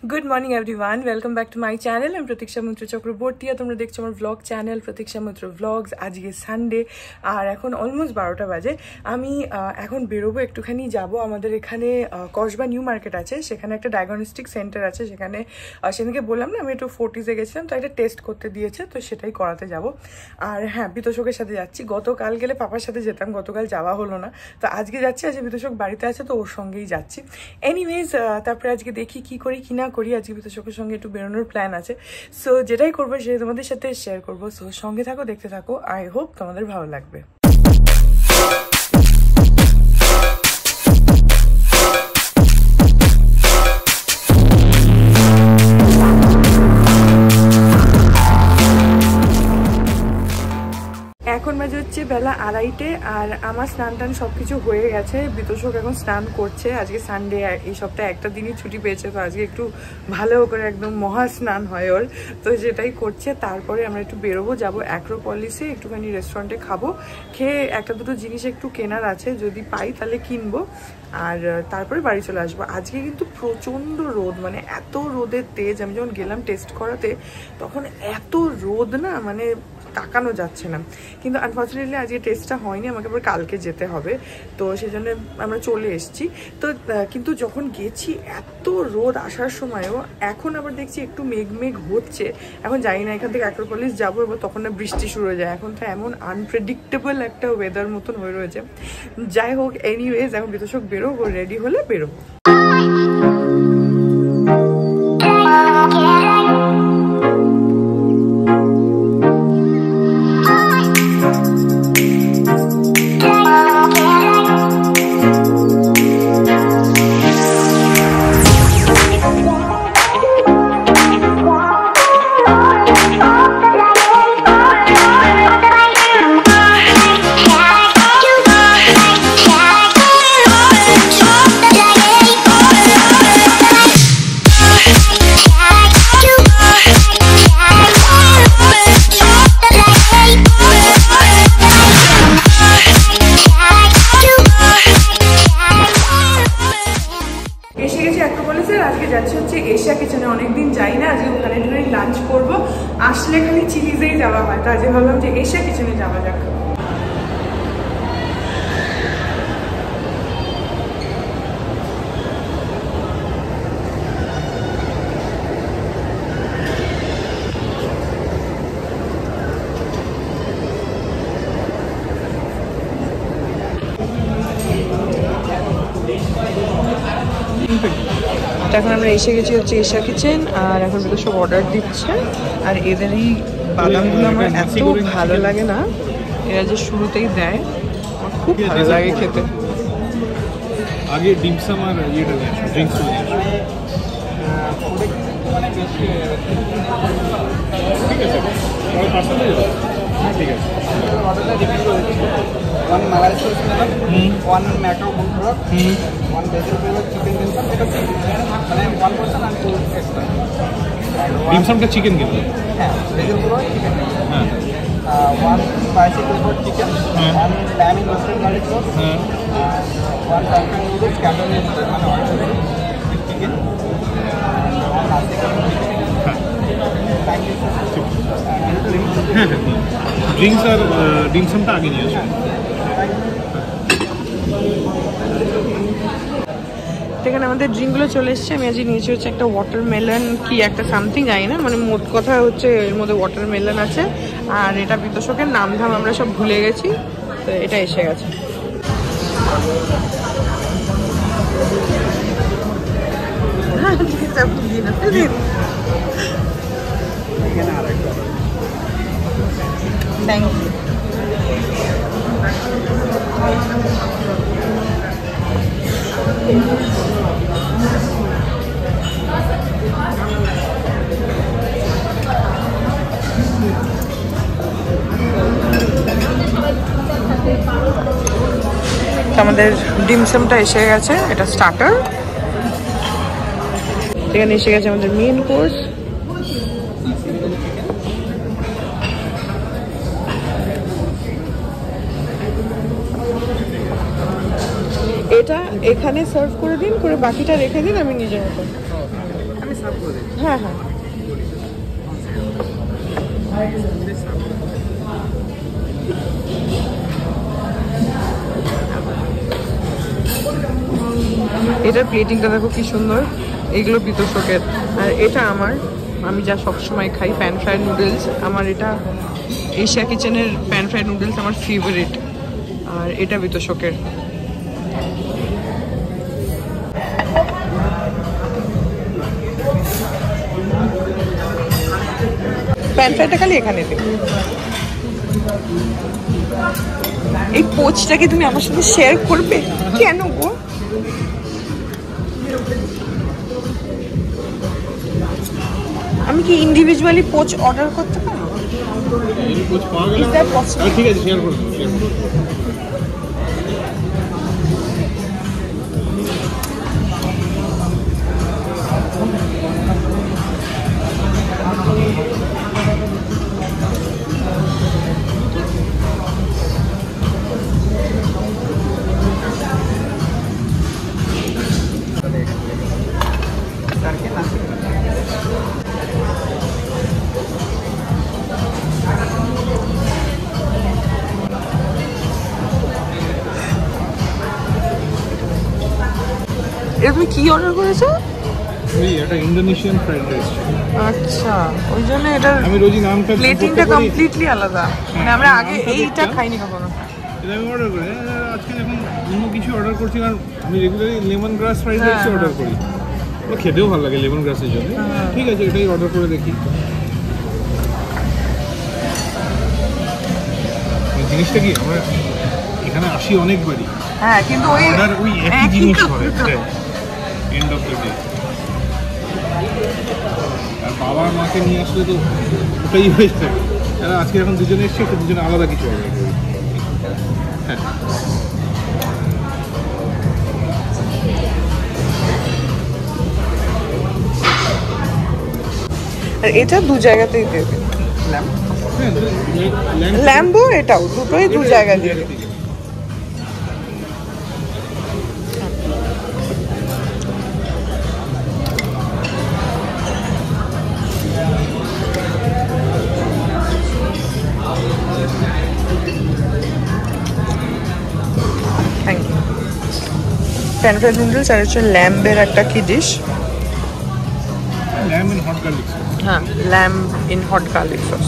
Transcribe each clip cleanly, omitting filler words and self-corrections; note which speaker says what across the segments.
Speaker 1: Good morning everyone, welcome back to my channel. আমি প্রতীক্ষা মৈত্র চক্রবর্তী, আর তোমরা দেখছো আমার ব্লগ চ্যানেল প্রতীক্ষা মৈত্র ব্লগস। আজকে সানডে আর এখন অলমোস্ট 12টা বাজে। আমি এখন বেরোবো, একটুখানি যাব। আমাদের এখানে কসবা নিউ মার্কেট আছে, সেখানে একটা ডায়াগনস্টিক সেন্টার আছে। সেখানে সেদিনকে বললাম না আমি একটু 40s গেছিলাম, তো একটা টেস্ট করতে দিয়েছে, তো সেটাই করাতে যাব। আর হ্যাঁ, বিতোষকের সাথে যাচ্ছি। গতকাল গেলে পাপার সাথে যেতাম, গতকাল যাওয়া হলো না, তো আজকে যাচ্ছি। আজকে বিতোষক বাড়িতে আছে, তো ওর সঙ্গেই যাচ্ছি। এনিওয়েজ, তারপরে আজকে দেখি কি করি কি না করি। আজকে বিতোষকের সঙ্গে একটু বেরোনোর প্ল্যান আছে, সো যেটাই করবো সেটা তোমাদের সাথে শেয়ার করবো। সো সঙ্গে থাকো, দেখতে থাকো। আই হোপ তোমাদের ভালো লাগবে। এখন বাজে হচ্ছে বেলা 2:30, আর আমার স্নান টান সবকিছু হয়ে গেছে। বিতোষক এখন স্নান করছে। আজকে সানডে, এই সপ্তাহে একটা দিনই ছুটি পেয়েছে, তো আজকে একটু ভালো করে একদম মহা স্নান হয় ওর, তো যেটাই করছে। তারপরে আমরা একটু বেরোবো, যাবো অ্যাক্রোপলিসে, একটুখানি রেস্টুরেন্টে খাবো। খেয়ে একটা দুটো জিনিস একটু কেনার আছে, যদি পাই তাহলে কিনবো, আর তারপরে বাড়ি চলে আসবো। আজকে কিন্তু প্রচণ্ড রোদ, মানে এত রোদের তেজ। আমি যখন গেলাম টেস্ট করাতে তখন এত রোদ না, মানে তাকানো যাচ্ছে না। কিন্তু আনফর্চুনেটলি আজকে টেস্টটা হয়নি, আমাকে আবার কালকে যেতে হবে, তো সেই জন্য আমরা চলে এসেছি। তো কিন্তু যখন গেছি এত রোদ আসার সময়ও, এখন আবার দেখছি একটু মেঘ মেঘ হচ্ছে। এখন জানি না এখান থেকে অ্যাক্রোপলিস যাবো, এবার তখন না বৃষ্টি শুরু হয়ে যায়। এখন তো এমন আনপ্রেডিক্টেবল একটা ওয়েদার মতন হয়ে রয়েছে। যাই হোক, এনিওয়েজ এখন বিতোষক বেরোবো, রেডি হলে বেরোবো। অনেকদিন যাই না, আজকে ওখানে একটুখানি লাঞ্চ করবো। আসলে খালি চিলিজেই যাওয়া হয়, তো আজকে ভাবলাম যে এশিয়া কিচেনে যাওয়া যাক। এখন আমরা এসে গেছি হচ্ছে এশিয়া কিচেন, আর এখন তো সব অর্ডার দিচ্ছে। আর এদের এই বাদামগুলো আমার এত ভালো লাগে না, এরা যে শুরুতেই দেয় আমার খুব ভালো লাগে খেতে।
Speaker 2: আগে ডিমসাম আর ইয়েটা ড্রিঙ্কস ঠিক আছে, পার্সেল হয়ে যাবে। ঠিক আছে, অর্ডারটা রিপিট করে দিচ্ছি। 1 মালাই সস নিলাম, 1 ম্যাকাও বন্ধুরা, 1 বেসিক ফ্লেভার চিকেন ডিমসাম। এটা মানে 1 পার্সেন্ট আর 2 এক্সট্রা। ডিমসামটা চিকেন কিন্তু, হ্যাঁ বেসিক পুরো চিকেন, হ্যাঁ 1 spicy pepper chicken, 1 lamb roasted garlic sauce, 1 টাইপের নুডলস ক্যান্টনিজ মানে অর্ডার চিকেন, 1 নাস্তি কারি চিকেন। হ্যাঁ হ্যাঁ, ড্রিঙ্কস আর ডিমসামটা আগে নিয়ে আসুন।
Speaker 1: এখানে আমাদের ড্রিঙ্কগুলো চলে এসছে। আমি আজকে নিয়েছি হচ্ছে একটা ওয়াটারমেলন কি একটা সামথিং, জানি না, মানে মোট কথা হচ্ছে এর মধ্যে ওয়াটারমেলন আছে। আর এটা বিতোষকের নাম ধাম আমরা সব ভুলে গেছি, তো এটা এসে গেছে। Thank you. আমাদের ডিমসামটা এসে গেছে, এটা স্টার্টার। এখানে এসে গেছে আমাদের মেইন কোর্স। এটা এখানে সার্ভ করে দিন, করে বাকিটা রেখে দিন, আমি নিজের মতো। আমি
Speaker 2: সার্ভ করে দিই।
Speaker 1: হ্যাঁ হ্যাঁ। এটার প্লেটিংটা দেখো কি সুন্দর, এগুলো বিতর্শকের। আর এটা আমার, আমি যা সবসময় খাই প্যান ফ্রাইড নুডলস। আমার এটা এশিয়া কিচেনের প্যান ফ্রাইড নুডলস আমার ফেভারিট, আর এটা বিতর্শকের। প্যান ফ্রাইডটা খালি এখানে দিই। এই পোচটাকে তুমি আমার সাথে শেয়ার করবে কেন গো? আমি কি ইন্ডিভিজুয়ালি পোচ অর্ডার করতে পারবো?
Speaker 2: ঠিক আছে, শেয়ার করবো।
Speaker 1: এটা তুমি কি অর্ডার করেছো?
Speaker 2: একটা ইন্দোনেশিয়ান ফ্রাইড রাইস।
Speaker 1: আচ্ছা, ওই জন্য এটার
Speaker 2: আমি রোজই নামটা
Speaker 1: প্লেটিংটা কমপ্লিটলি আলাদা। মানে আমরা আগে এইটা খাইনি কখনো।
Speaker 2: এটা আমি অর্ডার করি, আজকে এখন অন্য কিছু অর্ডার করছি, কারণ আমি রেগুলারলি লেমন গ্রাস ফ্রাইড রাইস অর্ডার করি। ও খেতেও ভালো লাগে লেমন গ্রাসের জন্য। ঠিক আছে, এটাই অর্ডার করে দেখি। জিনিসটা কি, আমরা এখানে আসি অনেকবারই,
Speaker 1: হ্যাঁ, কিন্তু ওই
Speaker 2: অর্ডার ওই একই জিনিস হয় এন্ড অফ দ্য ডে। আর বাবার মাকে নিয়ে আসলে তো ওটাই হয়ে যায়। আজকে এখন দুজনে এসছে, তো দুজনে আলাদা কিছু অর্ডার করি। হ্যাঁ,
Speaker 1: আর এটা দু জায়গাতেই দেবে। ল্যাম্বো এটাও দুটোই দু জায়গায় দিয়ে দেবে। Thank you. Pan fried noodles আর হচ্ছে ল্যাম্বের একটা কি dish?
Speaker 2: Lamb in hot garlic sauce.
Speaker 1: হ্যাঁ, lamb in hot garlic sauce.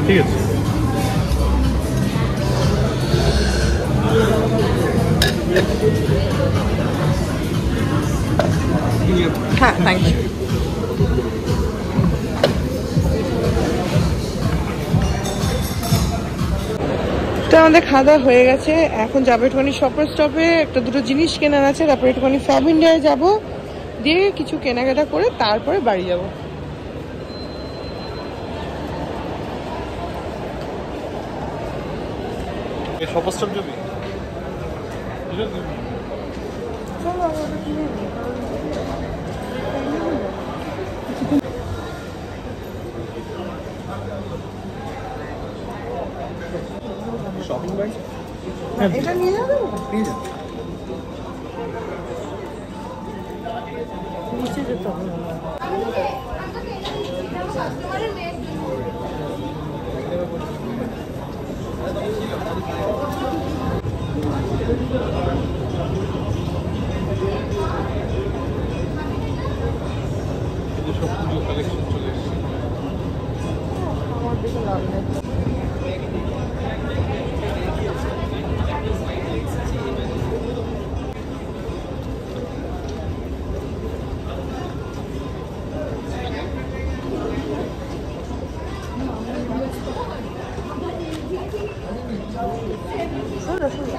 Speaker 2: ঠিক আছে।
Speaker 1: হ্যাঁ, থ্যাংক ইউ। তো আমাদের খাওয়া দাওয়া হয়ে গেছে, এখন যাবো একটুখানি শপার স্টপে, একটা দুটো জিনিস কেনার আছে, তারপরে একটুখানি ফ্যাব ইন্ডিয়ায় যাবো, দিয়ে কিছু কেনাকাটা করে তারপরে বাড়ি যাবো।
Speaker 2: শপার স্টপ যাবি? শপিং ব্যাগ
Speaker 1: এটা নিয়ে যাবো,
Speaker 2: নিয়ে যা।
Speaker 1: নিচে যেতে হবে।
Speaker 2: সব পুজো কালেকশন চলে এসেছে।
Speaker 1: আমার দেখে লাভ নেই। শোনো শোনো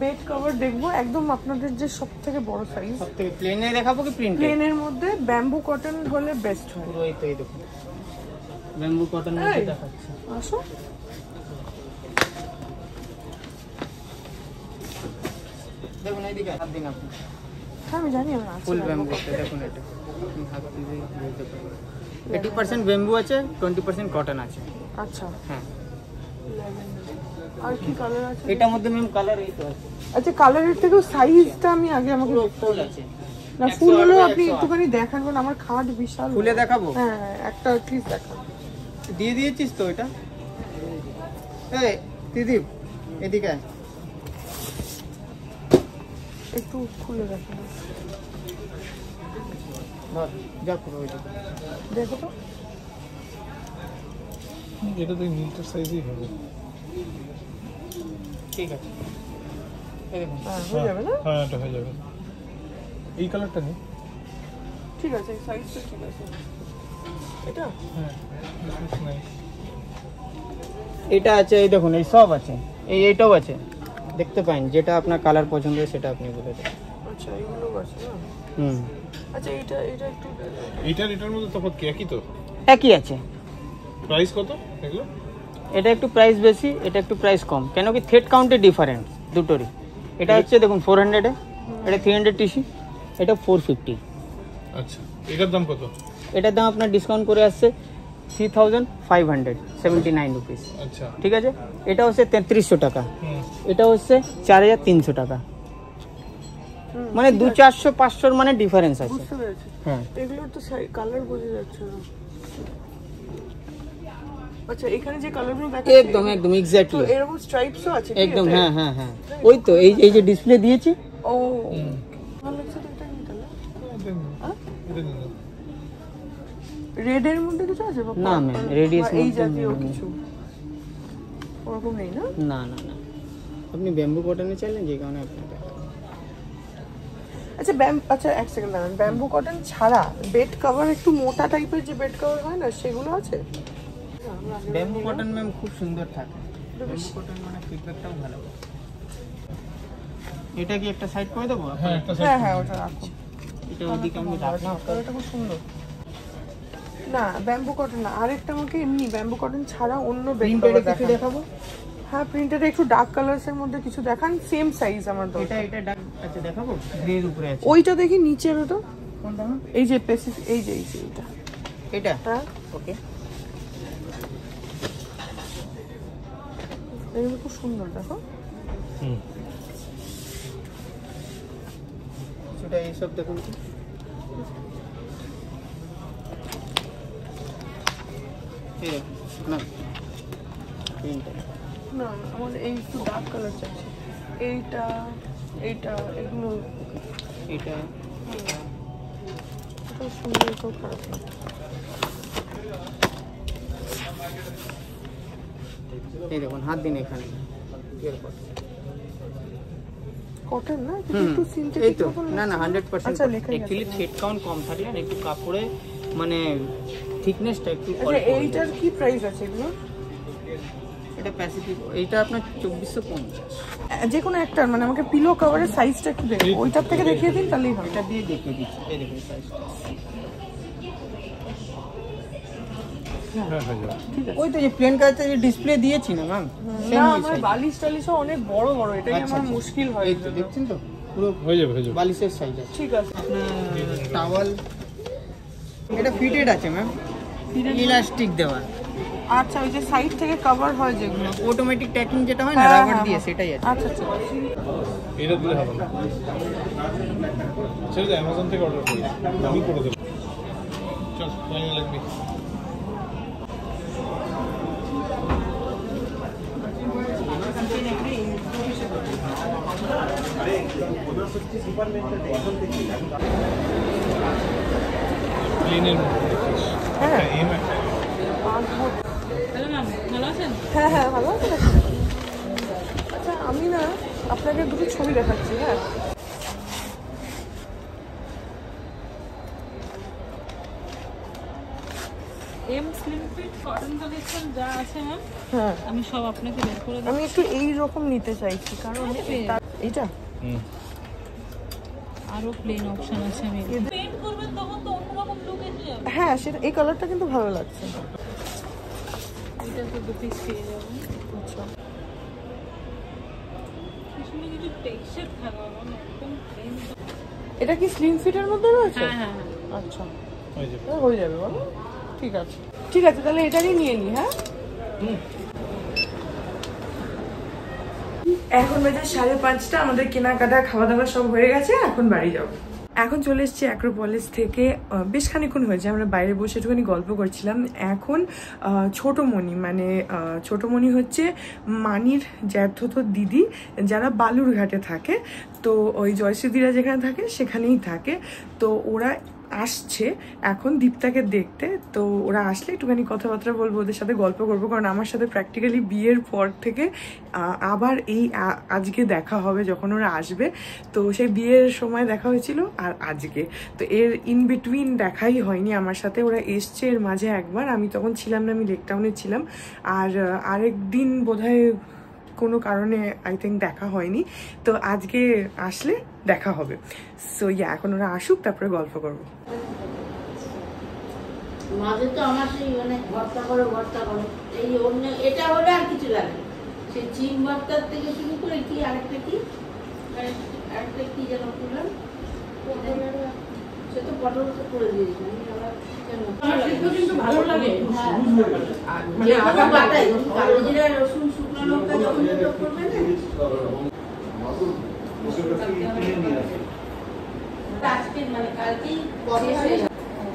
Speaker 1: বেড কভার দেখবো একদম আপনাদের যে সবথেকে বড় সাইজ।
Speaker 2: সবথেকে প্লেনে দেখাবো কি প্রিন্টেড?
Speaker 1: প্লেনের মধ্যে ব্যাম্বু কটন হলে বেস্ট হয়।
Speaker 2: পুরো এই তো এই দেখুন ব্যাম্বু কটন মধ্যে দেখাচ্ছি।
Speaker 1: আসো
Speaker 2: দেখুন এইদিকে হাত দিন আপনি।
Speaker 1: হ্যাঁ আমি জানি আমি
Speaker 2: ফুল ব্যাম্বু দেখুন এটা আপনি হাত দিয়ে বুঝতে পারবেন 80% ব্যাম্বু আছে 20% কটন আছে।
Speaker 1: আচ্ছা
Speaker 2: হ্যাঁ
Speaker 1: আর কি কালার আছে
Speaker 2: এটার মধ্যে ম্যাম কালার এই তো আছে।
Speaker 1: আচ্ছা কালারের থেকেও সাইজটা আমি আগে আমাকে
Speaker 2: ফুল আছে
Speaker 1: না ফুল হলেও আপনি একটুখানি দেখান কারণ আমার খাট বিশাল।
Speaker 2: ফুলে দেখাবো?
Speaker 1: হ্যাঁ একটা প্লিজ দেখান।
Speaker 2: দিয়ে দিয়েছিস তো এটা? এই দিদি এদিকে
Speaker 1: একটু খুলে দেখান।
Speaker 2: ধর যা পুরো ওইটা
Speaker 1: দেখো তো
Speaker 3: এটা তো মিটার সাইজই হবে।
Speaker 2: ঠিক আছে এই দেখুন
Speaker 1: হয়ে যাবে না?
Speaker 3: হ্যাঁ এটা হয়ে যাবে। এই কালারটা নেই?
Speaker 1: ঠিক আছে এই সাইজটা ঠিক আছে। এটা
Speaker 3: হ্যাঁ নাই।
Speaker 2: এটা আছে এই দেখুন এই সব আছে এইটাও আছে দেখতে পাইন যেটা আপনার কালার পছন্দ হয় সেটা আপনি বলে দেন।
Speaker 1: আচ্ছা এগুলো আছে না? আচ্ছা এটা একটু
Speaker 3: এটার মধ্যে তফাৎ কি একই তো?
Speaker 2: একই আছে।
Speaker 3: প্রাইস কত এগুলো?
Speaker 2: এটা একটু প্রাইস বেশি এটা একটু প্রাইস কম কেন কি থ্রেড কাউন্টে ডিফারেন্ট দুটোরই। এটা হচ্ছে দেখুন 400 এ এটা 300 টিসি এটা 450।
Speaker 3: আচ্ছা এটার দাম কত?
Speaker 2: এটার দাম আপনার ডিসকাউন্ট করে আসছে 3579 রুপিস।
Speaker 3: আচ্ছা
Speaker 2: ঠিক আছে এটা হচ্ছে 3300 টাকা
Speaker 3: হুম
Speaker 2: এটা হচ্ছে 4300 টাকা মানে 200-400-500 মানে ডিফারেন্স আছে।
Speaker 1: বুঝতে পেরেছি।
Speaker 2: হ্যাঁ
Speaker 1: এগুলোর তো কালার বোঝা যাচ্ছে না। আচ্ছা এখানে যে কালারগুলো দেখা
Speaker 2: একদম একদম এক্স্যাক্টলি
Speaker 1: তো এরকম স্ট্রাইপসও আছে কি?
Speaker 2: একদম হ্যাঁ হ্যাঁ হ্যাঁ ওই তো এই যে ডিসপ্লে দিয়েছি।
Speaker 1: ও ভালো লাগছে তো এটা কি তাহলে? রেড এর মধ্যে কিছু আছে বা
Speaker 2: না ম্যাম রেডিয়াস
Speaker 1: এই জাতীয় কিছু ওরকম নেই না?
Speaker 2: না না না আপনি ব্যাম্বু কটনে চাইলেন যে কারণে আপনি
Speaker 1: আচ্ছা আচ্ছা এক সেকেন্ড দাঁড়ান ব্যাম্বু কটন ছাড়া বেড কভার একটু মোটা টাইপের যে বেড কভার হয় না সেগুলো আছে?
Speaker 2: ব্যাম্বু কটন ম্যাম খুব সুন্দর থাকে ব্যাম্বু কটন মানে ফিডব্যাকটাও ভালো। এটা কি একটা সাইড করে দেবো?
Speaker 3: হ্যাঁ একটা
Speaker 1: হ্যাঁ হ্যাঁ ওটা রাখো।
Speaker 2: এটা ওইদিকে আমি রাখলাম।
Speaker 1: এটা খুব সুন্দর না ব্যাম্বু কটন না আরেকটা আমাকে এমনি ব্যাম্বু কটন ছাড়া অন্য বেড কভার
Speaker 2: দেখাবো।
Speaker 1: হ্যাঁ প্রিন্টেড একটু ডার্ক কালারস এর মধ্যে কিছু দেখান সেম সাইজ আমার তো।
Speaker 2: এটা ডাক আচ্ছা দেখাবো গ্রের উপরে আছে
Speaker 1: ওইটা দেখি নিচের ওটা
Speaker 2: কোনটা?
Speaker 1: এই যে পেসিফিক এই যে এটা
Speaker 2: এটা
Speaker 1: হ্যাঁ
Speaker 2: ওকে
Speaker 1: এগুলো খুব সুন্দর দেখো।
Speaker 3: হুম
Speaker 2: সেটা এইসব দেখুন এই দেখুন না তিনটা
Speaker 1: না আমার এই একটু ডার্ক কালার চাইছে এইটা এগুলো
Speaker 2: এটা
Speaker 1: সুন্দর তো খারাপ না।
Speaker 2: এই দেখুন হাত দিন এখানে
Speaker 1: কটন না একটু
Speaker 2: এই
Speaker 1: সিনথেটিক
Speaker 2: তো
Speaker 1: মতন
Speaker 2: না না 100%
Speaker 1: আচ্ছা লেখা
Speaker 2: অ্যাকচুয়ালি থ্রেড কাউন্ট কম থাকলে না একটু কাপড়ে মানে থিকনেসটা একটু
Speaker 1: আচ্ছা এইটার কি প্রাইস আছে এগুলো?
Speaker 2: এটা প্যাসিফিক এইটা আপনার 2450
Speaker 1: যে কোনো একটা মানে আমাকে পিলো কভারের সাইজটা একটু দেখো ওইটার থেকে দেখিয়ে দিন তাহলেই হবে।
Speaker 2: এটা দিয়ে দেখিয়ে দিচ্ছি এই দেখুন সাইজটা
Speaker 3: হ্যাঁ হয়ে যাবে।
Speaker 1: ঠিক আছে
Speaker 2: ওই তো যে প্লেন কাজটা যে ডিসপ্লে দিয়েছি না ম্যাম
Speaker 1: না আমার বালিশ টালিশও অনেক বড় বড় এটাই আমার মুশকিল হয়।
Speaker 2: এই তো দেখছেন তো পুরো
Speaker 3: হয়ে যাবে
Speaker 2: বালিশের সাইজ আছে।
Speaker 1: ঠিক আছে
Speaker 2: আপনার টাওয়াল এটা ফিটেড আছে ম্যাম ইলাস্টিক দেওয়া।
Speaker 1: আচ্ছা ওই যে সাইড থেকে কভার হয় যেগুলো
Speaker 2: অটোমেটিক ট্যাকিং যেটা হয় না
Speaker 1: হ্যাঁ,
Speaker 2: রাবার
Speaker 1: হ্যাঁ,
Speaker 2: দিয়ে
Speaker 1: হ্যাঁ।
Speaker 2: সেটাই আছে।
Speaker 1: আচ্ছা আচ্ছা
Speaker 3: এটা দিলে হবে না সেটা অ্যামাজন থেকে অর্ডার করি আমি করে দেবো চল ফাইনাল লাগবে প্লেনের
Speaker 1: হ্যাঁ
Speaker 3: এম
Speaker 1: হ্যাঁ হ্যাঁ ভালো আছে নাকি? আচ্ছা আমি না আপনাকে দুটো ছবি দেখাচ্ছি। হ্যাঁ
Speaker 4: এম স্লিম ফিট কটন কালেকশন যা আছে ম্যাম
Speaker 1: হ্যাঁ
Speaker 4: আমি সব আপনাকে বের করে দেব।
Speaker 1: আমি একটু এই রকম নিতে চাইছি কারণ এইটা
Speaker 4: আরো প্লেন অপশন আছে। আমি পেইন্ট করবেন তখন তো অন্যরকম লুক এসে যাবে।
Speaker 1: হ্যাঁ সেটা, এই কালারটা কিন্তু ভালো লাগছে।
Speaker 4: এটা তো 2 পিস পেয়ে যাবেন।
Speaker 1: আচ্ছা
Speaker 4: এখানে কিছু টেক্সচার থাকা মানে একদম প্লেন।
Speaker 1: এটা কি স্লিম ফিটের মধ্যে রয়েছে?
Speaker 4: হ্যাঁ।
Speaker 1: আচ্ছা হয়ে যাবে বলো। ঠিক আছে তাহলে এটারই নিয়ে নি। হ্যাঁ এখন বাজে 5:30, আমাদের কেনাকাটা খাওয়া দাওয়া সব হয়ে গেছে, এখন বাড়ি যাবো। এখন চলে এসেছি অ্যাক্রোপলিস থেকে। বেশ খানিক্ষণ হয়েছে, আমরা বাইরে বসে একটুখানি গল্প করছিলাম। এখন ছোটমণি, মানে ছোটমণি হচ্ছে মানির জ্যাঠতো দিদি, যারা বালুরঘাটে থাকে। তো ওই জয়শ্রীদিরা যেখানে থাকে সেখানেই থাকে। তো ওরা আসছে এখন দীপ্তাকে দেখতে। তো ওরা আসলে একটুখানি কথাবার্তা বলবো, ওদের সাথে গল্প করবো, কারণ আমার সাথে প্র্যাকটিক্যালি বিয়ের পর থেকে আবার এই আজকে দেখা হবে যখন ওরা আসবে। তো সেই বিয়ের সময় দেখা হয়েছিল আর আজকে, তো এর ইন বিটুইন দেখাই হয়নি আমার সাথে। ওরা এসছে এর মাঝে একবার, আমি তখন ছিলাম না, আমি লেকটাউনে ছিলাম। আর আরেকদিন বোধহয় কোনো কারণে আই থিঙ্ক দেখা হয়নি। তো আজকে আসলে দেখা হবে। সো এখন ওরা আসুক, তারপরে গল্প করবো।
Speaker 5: মাঝে তো আমার সেই মানে ভর্তা করো এই অন্য এটা হলে আর কিছু লাগে, সেই চিম ভর্তার থেকে শুরু করে কি আরেকটা কি যেন করলাম, সে তো পটল তো করে দিয়েছি ভালো লাগে। কালো জিরা রসুন শুকনো লঙ্কা যখন করবে না, আজকে মানে কালকেই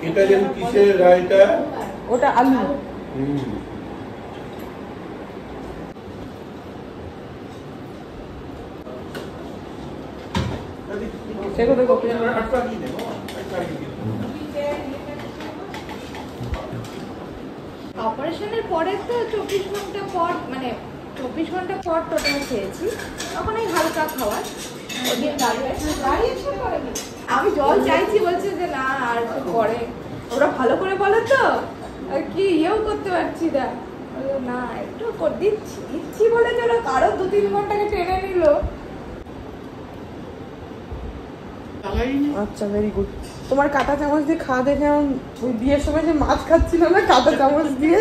Speaker 3: এটা যেন কিসের রায়টা?
Speaker 1: ওটা আলু।
Speaker 6: অপারেশনের পরে তো 24 ঘন্টা পর, মানে 24 ঘন্টা পর টোটাল খেয়েছি, তখন এই হালকা খাওয়ার। আমি জল চাইছি, বলছে যে না আর পরে। ওরা ভালো করে বলে তো, আর কি ইয়েও করতে পারছি না, না একটু দিচ্ছি বলে চলো কারো 2-3 ঘন্টাকে টেনে নিল।
Speaker 1: আচ্ছা ভেরি গুড। তোমার কাঁটা চামচ দিয়ে খাওয়া দেখে যেমন ওই বিয়ের সময় যে মাছ খাচ্ছিল না কাঁটা চামচ দিয়ে,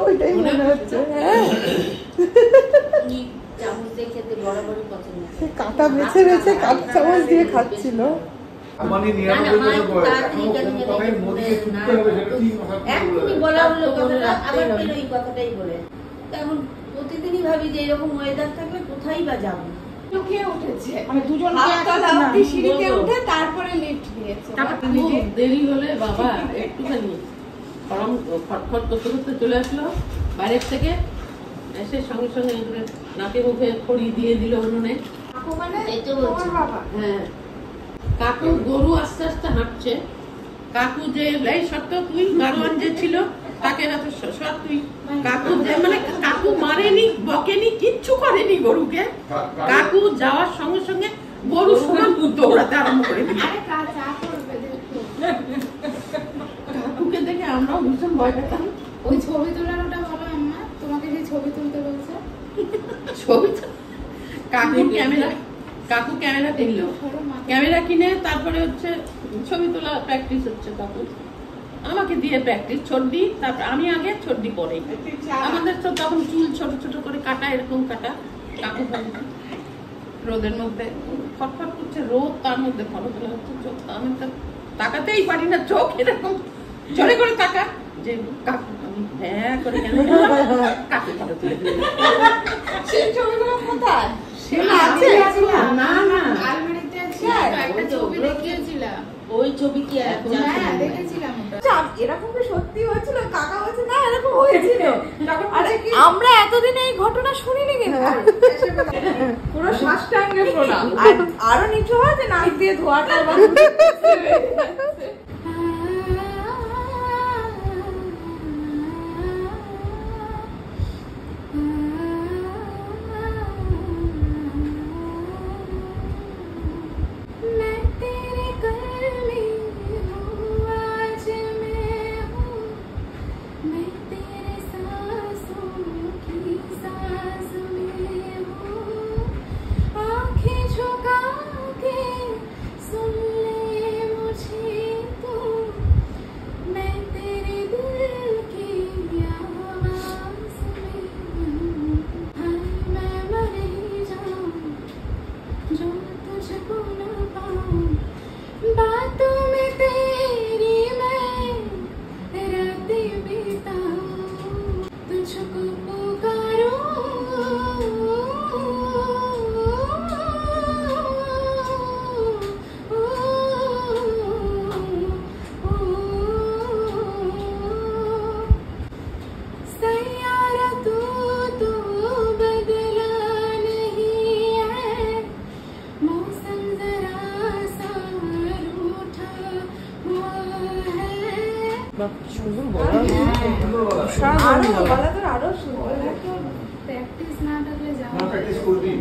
Speaker 1: ওইটাই মনে হচ্ছে। হ্যাঁ কাঁটা বেছে বেছে কাঁটা চামচ দিয়ে খাচ্ছিল।
Speaker 5: প্রতিদিনই ভাবি যে এরকম ওয়েদার থাকলে কোথায় বা যাবো। দেরি হলে বাবা একটুখানি খটখট করতে করতে চলে আসলো বাইরের থেকে, এসে সঙ্গে সঙ্গে নাকে মুখে খড়ি দিয়ে দিল উনুনে। হ্যাঁ কাকু গরু আস্তে আস্তে হাঁটছে, কাকু যে এই সত্য তুই গাড়োয়ান যে ছিল তাকে সব তুই কাকু যে মানে কাকু মারেনি বকেনি কিচ্ছু করেনি গরুকে। কাকু যাওয়ার সঙ্গে সঙ্গে গরু সমান দৌড়াতে আরম্ভ করে দিল। কাকুকে দেখে আমরাও ভীষণ ভয় পেতাম।
Speaker 6: ওই ছবি তোলার ওটা বলো আম্মা, তোমাকে যে ছবি তুলতে বলছে।
Speaker 5: ছবি কাকু ক্যামেরা কিনলো, ক্যামেরা কিনে তারপরে হচ্ছে ছবি তোলা প্র্যাকটিস হচ্ছে। কাকু আমাকে দিয়ে প্র্যাকটিস, ছড্ডি তারপর আমি আগে ছড্ডি পরে। আমাদের তো তখন চুল ছোট ছোট করে কাটা, এরকম কাটা। কাকু রোদের মধ্যে ফটফট করছে রোদ, তার মধ্যে ফটো তোলা হচ্ছে। চোখ আমি তো তাকাতেই পারি না, চোখ এরকম জোরে করে তাকা যে কাকু, আমি হ্যাঁ করে কেন কাকু ফটো তুলে দিল।
Speaker 6: সেই ছবিগুলো কোথায়?
Speaker 5: না
Speaker 6: আলমারিতে আছে, একটা ছবি দেখিয়েছিলাম।
Speaker 5: ওই ছবি কি
Speaker 6: দেখেছিলাম। এরকম কি সত্যি হয়েছিল? কাকা বলছে না এরকম হয়েছিল। আমরা এতদিন এই ঘটনা শুনিনি, কিন্তু পুরো সাষ্টাঙ্গে প্রণাম। আরো নিচু হয়েছে নাক দিয়ে ধোয়াটা।
Speaker 7: आँखें
Speaker 6: গলা তোর আরো সুন্দর।
Speaker 7: প্র্যাকটিস না থাকলে যাওয়া
Speaker 3: প্র্যাকটিস করবি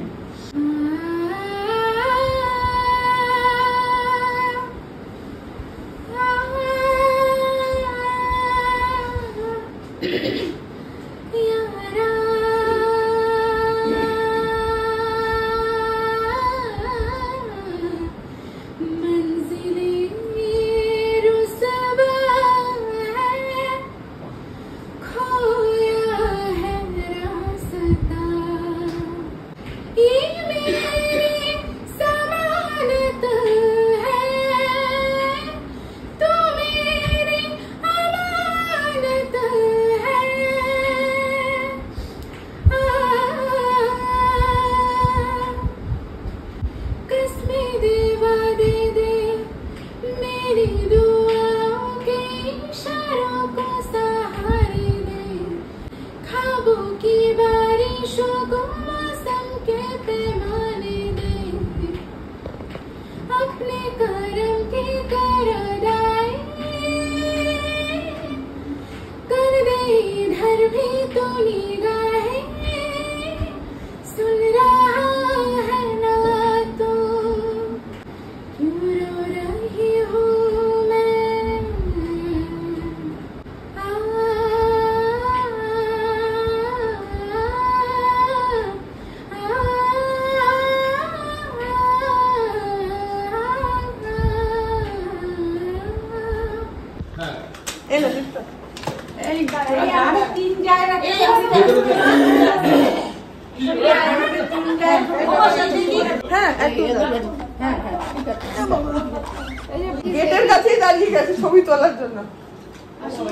Speaker 1: গেটের কাছেই দাঁড়িয়ে গেছে ছবি তোলার জন্য।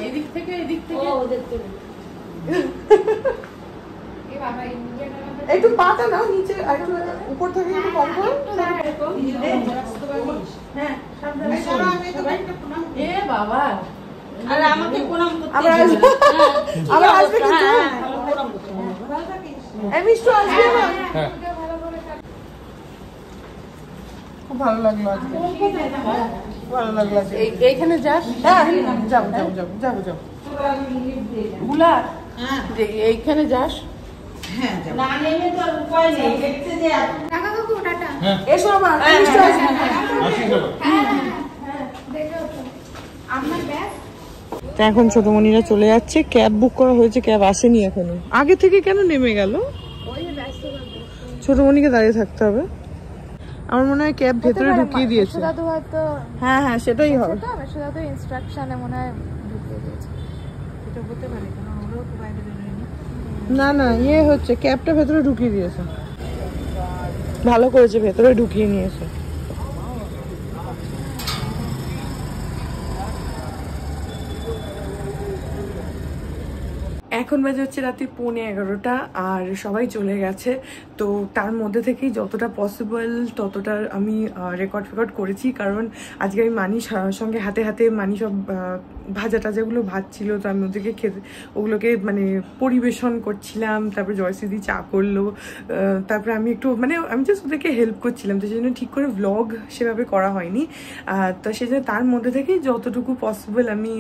Speaker 5: এদিক থেকে
Speaker 1: একটু পাটা নাও নিচে, উপর থেকে একটু কম করো।
Speaker 5: বাবা
Speaker 6: আর আমাকে প্রণাম করতে
Speaker 1: আবার আসবে কিন্তু মিষ্টু আসবে না। খুব ভালো লাগলো আজকে, ভালো লাগলো আজকে।
Speaker 5: এইখানে যাস?
Speaker 1: হ্যাঁ যাবো যাবো যাবো যাবো যাবো।
Speaker 5: ভুলা এইখানে যাস?
Speaker 6: না নেমে তো উপায় নেই, দেখতে যে
Speaker 7: টাকা কাকু টাটা
Speaker 1: এসো বাবা, মিষ্টু আসবে।
Speaker 7: আপনার ব্যাগ
Speaker 1: এখন ছোটমণিরা চলে যাচ্ছে, ক্যাব বুক করা হয়েছে, ক্যাব আসেনি এখনো। আগে থেকে কেন নেমে গেল? ছোটমণিকে দাঁড়িয়ে থাকতে হবে। আমার মনে হয় ক্যাব ভেতরে ঢুকিয়ে দিয়েছে।
Speaker 7: দাদু হয়তো
Speaker 1: হ্যাঁ হ্যাঁ সেটাই হবে।
Speaker 7: দাদু ইনস্ট্রাকশনে মনে হয় ঢুকিয়ে দিয়েছে। এটা হতে পারে, কারণ ওরাও তো বাইরে বেরোয়নি।
Speaker 1: না না ইয়ে হচ্ছে, ক্যাবটা ভেতরে ঢুকিয়ে দিয়েছে। ভালো করেছে, ভেতরে ঢুকিয়ে নিয়েছে। এখন বাজে হচ্ছে রাতে 11:15 আর সবাই চলে গেছে। তো তার মধ্যে থেকেই যতটা পসিবল ততটা আমি রেকর্ড করেছি, কারণ আজকে আমি মানির সঙ্গে হাতে হাতে মানি সব ভাজা টাজাগুলো ভাজছিল, তো আমি ওদেরকে খেতে ওগুলোকে মানে পরিবেশন করছিলাম। তারপরে জয়শ্রীদি চা করলো, তারপরে আমি একটু মানে আমি জাস্ট ওদেরকে হেল্প করছিলাম, তো সেই জন্য ঠিক করে ভ্লগ সেভাবে করা হয়নি। তো সেই জন্য তার মধ্যে থেকেই যতটুকু পসিবল আমি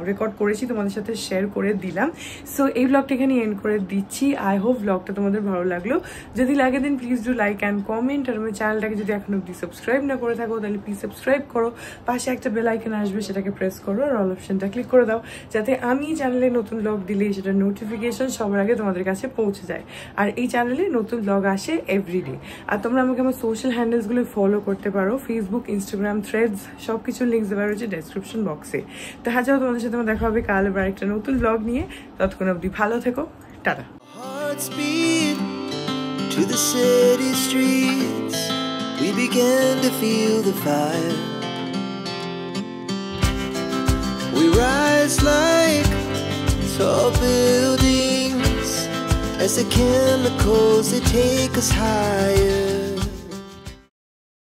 Speaker 1: রেকর্ড করেছি তোমাদের সাথে শেয়ার করে দিলাম। সো এই ব্লগটা এখানে এন্ড করে দিচ্ছি। আই হোপ ব্লগটা তোমাদের ভালো লাগলো। যদি লাগে then please do like and comment. আর আমার চ্যানেলটাকে যদি এখন অব্দি সাবস্ক্রাইব না করে থাকো তাহলে প্লিজ সাবস্ক্রাইব করো। পাশে একটা বেল আইকন আসবে, সেটাকে প্রেস করো আর অল অপশনটা ক্লিক করে দাও, যাতে আমি চ্যানেলে নতুন ব্লগ দিলেই সেটা নোটিফিকেশন সবার আগে তোমাদের কাছে পৌঁছে যায়। আর এই চ্যানেলে নতুন ব্লগ আসে এভরিডে। আর তোমরা আমাকে আমার সোশ্যাল হ্যান্ডেলসগুলো ফলো করতে পারো, ফেসবুক, ইনস্টাগ্রাম, থ্রেডস, সব কিছু লিঙ্কস দেওয়া রয়েছে ডেসক্রিপশন বক্সে। তো হ্যাঁ, যাও তোমাদের সাথে আমার দেখা হবে কাল আবার একটা নতুন ব্লগ নিয়ে। ততক্ষণ অবধি ভালো থেকো, tata.
Speaker 8: Hearts beat to the city streets. We began to feel the fire. We rise like tall buildings as the chemicals they take us higher.